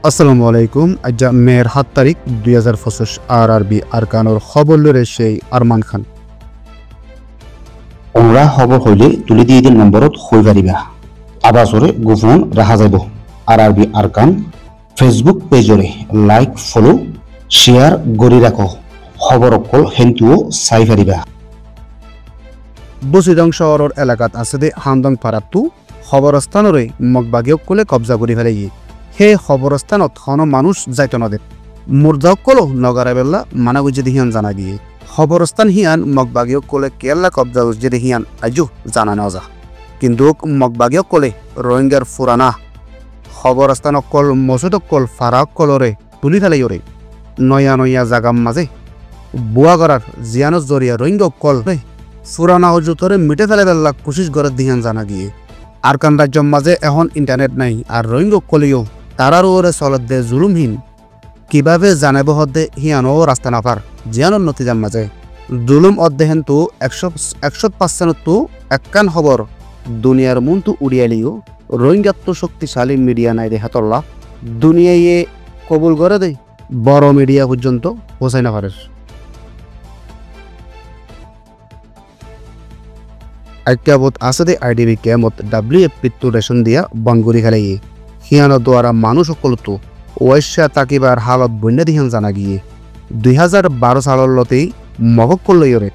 আসসালামু আলাইকুম। আজ মের ৭ তারিখ ২০২৫ আরআরবি আরকানোর খবর লরে সেই আরমান খান। ওমরা খবর হইলে তুলি দিয়ে দিন নম্বরত হই পারিবা আবাসরে গোপন রাখা যাব। আরআরবি আরকান ফেসবুক পেজরে লাইক ফলো শেয়ার গড়ি রাখো। খবর অকল হেন্তুও চাই পারিবা। বসিদং শহরের এলাকাত আছে দে হামদং পারাতু খবরস্থানরে মগবাগীসকলে কবজা কৰি ফেলাই। সেই খবরস্থানত হন মানুষ যাইত নদে মুর্দাসকলো নগারে বেলা মানা গুজে দিহিয়ান জানা গিয়ে খবরস্থান হিয়ান মগবাগীসকলে কেল্লা কবজা গুজে দিহিয়ান আজু জানা নজা। কিন্তু মগবাগীসকলে রোহিঙ্গার ফুরানা খবরস্থান অকল মসুদ অকল ফারাকলরে তুলি ফেলাই ওরে নয়া নয়া জাগাম মাঝে বুয়া করার জিয়ানোর জরিয়া রোহিঙ্গা অকল ফুরানা অজুতরে মিটে ফেলে বেলা কোশিশ করে দিহান জানা গিয়ে। আরকান রাজ্যর মাঝে এখন ইন্টারনেট নাই আর রোহিঙ্গা কলিও তারার ওরে চলত দে জুলুমহীন কিভাবে জানাব হদে হিয়ানো রাস্তা নাপার জিয়ানোর নতিজার মাঝে জুলুম অধ্যেহেন তো 100% তো একখান খবর দুনিয়ার মনটো উড়িয়ালিও রোহিঙ্গার তো শক্তিশালী মিডিয়া নাই রে হাতল্লা দুনিয়ায় কবুল করে দেয় বড় মিডিয়া পর্যন্ত পৌঁছাই না পারে। আজ্ঞাবোধ আছে দে আইডিবি ক্যামত WFP তো রেশন দিয়া বনগুড়ি খেলাই হিয়ানো দ্বারা মানুষ সকলতো ওয়াইশা তাকিবার হালত বন্যা দিহান জানা গিয়ে 2012 সালের লতেই মগক করলইরে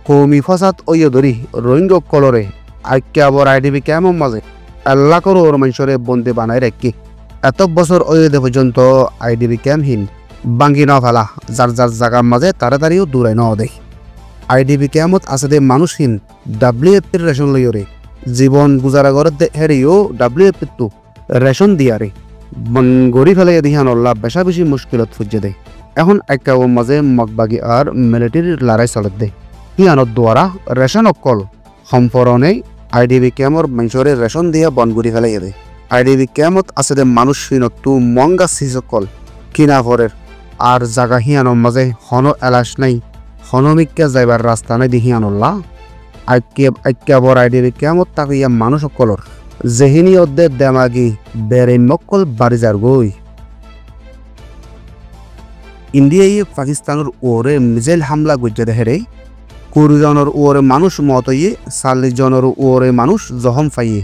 কৌমি ফসাদ ওই ধরি রোহিঙ্গা কলরে আজ্ঞাবর আইডিবি ক্যামর মাঝে আল্লাহ করো ওর মানুষরে বন্দি বানাই রাখি এত বছর ওই পর্যন্ত আইডিবি ক্যামহীন বাঙ্গি না ফেলা যার যার জায়গার মাঝে তাড়াতাড়িও দূরাই ন দেয়। আইডিবি ক্যামত আছে দে মানুষহীন WFPর রেশন লইরে জীবন গুজারা করে হেরিও WFP তো রেশন দিয়ারে গড়ি ফেলে দিহান অল্লাহ বেশা বেশি মুশকিলত ফুজে দেয়। এখন একাও মাঝে মগবাগী আর মিলিটারির লড়াই চলত দেয় হিয়ানোর দ্বারা রেশন অকল সম্পরণে আইডিবি ক্যামর মানুষরে রেশন দিয়া বনগুড়ি ফেলে দেয়। আইডিবি ক্যামত আছে দে মানুষহীন তো মঙ্গা সিসকল কিনা ফরের আর জাগা হিয়ানোর মাঝে হন এলাস নাই হনমিকা যাইবার রাস্তা নাই দিহিয়ানুল্লাহ আজ্ঞাবর আইডিবি ক্যামত তাকিয়া মানুষ সকলর জেহিনী অদ্দে দেমাগি বেড়ে মক্কল বাড়ি যার গই। ইন্ডিয়ায় পাকিস্তানের ওরে মিসাইল হামলা গুজে দেহেরে 20 জনের ওরে মানুষ মতইয়ে 40 জনের ওরে মানুষ জখম পাইয়ে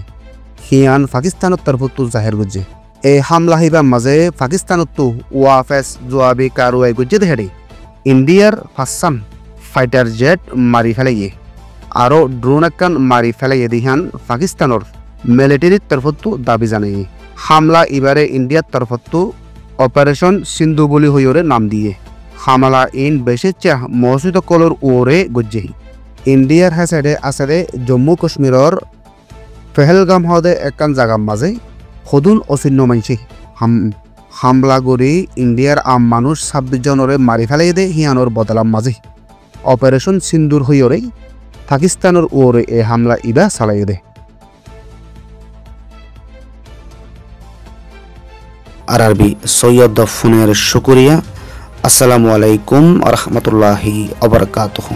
হিয়ান পাকিস্তানের তরফতো জাহের গুজে এই হামলা হইবার মাঝে পাকিস্তানত তো ওয়াফেস জোয়াবি কারুয়াই গুজে দেহেরে ইন্ডিয়ার 5 ফাইটার জেট মারি ফেলাইয়ে আরও ড্রোন একান মারি ফেলাইয়ে দিহান পাকিস্তানের মিলিটারির তরফতো দাবি জানাই। হামলা এবারে ইন্ডিয়ার তরফতো অপারেশন সিন্ধু বলি হইরে নাম দিয়ে হামলা ইন বেশি চাহ মসজিদ কলর ওরে গজ্জে ইন্ডিয়ার হ্যাঁ সাইডে আছে জম্মু কাশ্মীরের পেহেলগাম হদে একান জাগার মাঝে সদুন অচিহ্ন মানছি হামলা করি ইন্ডিয়ার আম মানুষ 26 জনরে মারি ফেলাই দে হিয়ানোর বদলাম মাঝে অপারেশন সিন্ধুর হইরে পাকিস্তানের ওরে এ হামলা ইবা চালাই দে। আরআরবি সৈয়দ ফোনের শুকরিয়া। আসসালামু আলাইকুম ওয়া রাহমাতুল্লাহি ওয়া বারাকাতুহু।